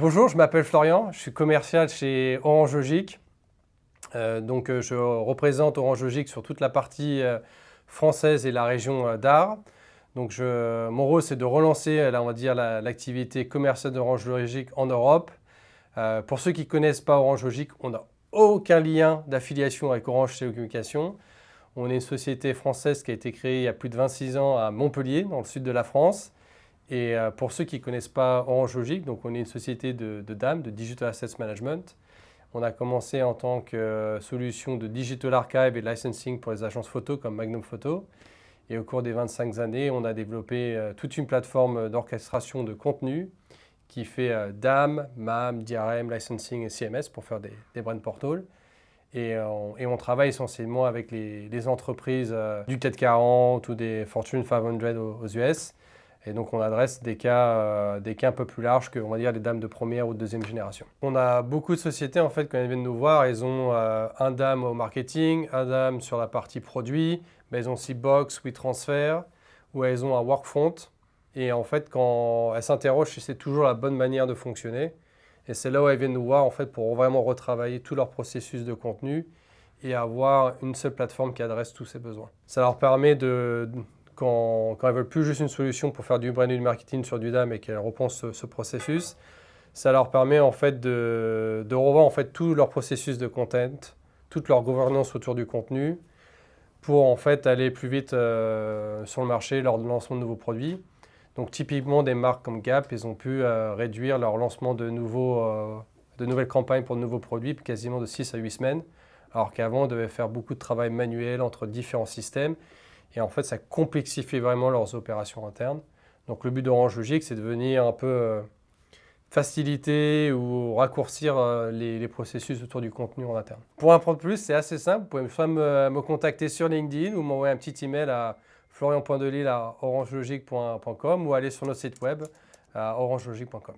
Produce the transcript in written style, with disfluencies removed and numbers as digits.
Bonjour, je m'appelle Florian, je suis commercial chez Orange Logic. Je représente Orange Logic sur toute la partie française et la région d'Arles. Mon rôle, c'est de relancer, on va dire, l'activité commerciale d'Orange Logic en Europe. Pour ceux qui ne connaissent pas Orange Logic, on n'a aucun lien d'affiliation avec Orange Télécommunications. On est une société française qui a été créée il y a plus de 26 ans à Montpellier, dans le sud de la France. Et pour ceux qui ne connaissent pas Orange Logic, donc on est une société de DAM, de Digital Assets Management. On a commencé en tant que solution de Digital Archive et Licensing pour les agences photo comme Magnum Photo. Et au cours des 25 années, on a développé toute une plateforme d'orchestration de contenu qui fait DAM, MAM, DRM, Licensing et CMS pour faire des brand portals. Et on travaille essentiellement avec les entreprises du CAC 40 ou des Fortune 500 aux US. Et donc on adresse des cas un peu plus larges que, on va dire, les DAM de première ou de deuxième génération. On a beaucoup de sociétés, en fait, quand elles viennent nous voir, elles ont un DAM au marketing, un DAM sur la partie produit, mais elles ont aussi Box, WeTransfer, ou elles ont un Workfront. Et en fait, quand elles s'interrogent si c'est toujours la bonne manière de fonctionner, et c'est là où elles viennent nous voir, en fait, pour vraiment retravailler tout leur processus de contenu et avoir une seule plateforme qui adresse tous ces besoins. Ça leur permet quand elles veulent plus juste une solution pour faire du brand new marketing sur du DAM et qu'elles repensent ce processus, ça leur permet en fait de revoir en fait tout leur processus de content, toute leur gouvernance autour du contenu pour en fait aller plus vite sur le marché lors du lancement de nouveaux produits. Donc typiquement des marques comme Gap, ils ont pu réduire leur lancement de nouvelles campagnes pour de nouveaux produits quasiment de 6 à 8 semaines, alors qu'avant, on devait faire beaucoup de travail manuel entre différents systèmes. Et en fait, ça complexifie vraiment leurs opérations internes. Donc le but d'Orange Logic, c'est de venir un peu faciliter ou raccourcir les processus autour du contenu en interne. Pour en apprendre plus, c'est assez simple. Vous pouvez soit me contacter sur LinkedIn ou m'envoyer un petit email à florian.delille@orangelogic.com ou aller sur notre site web à orangelogic.com.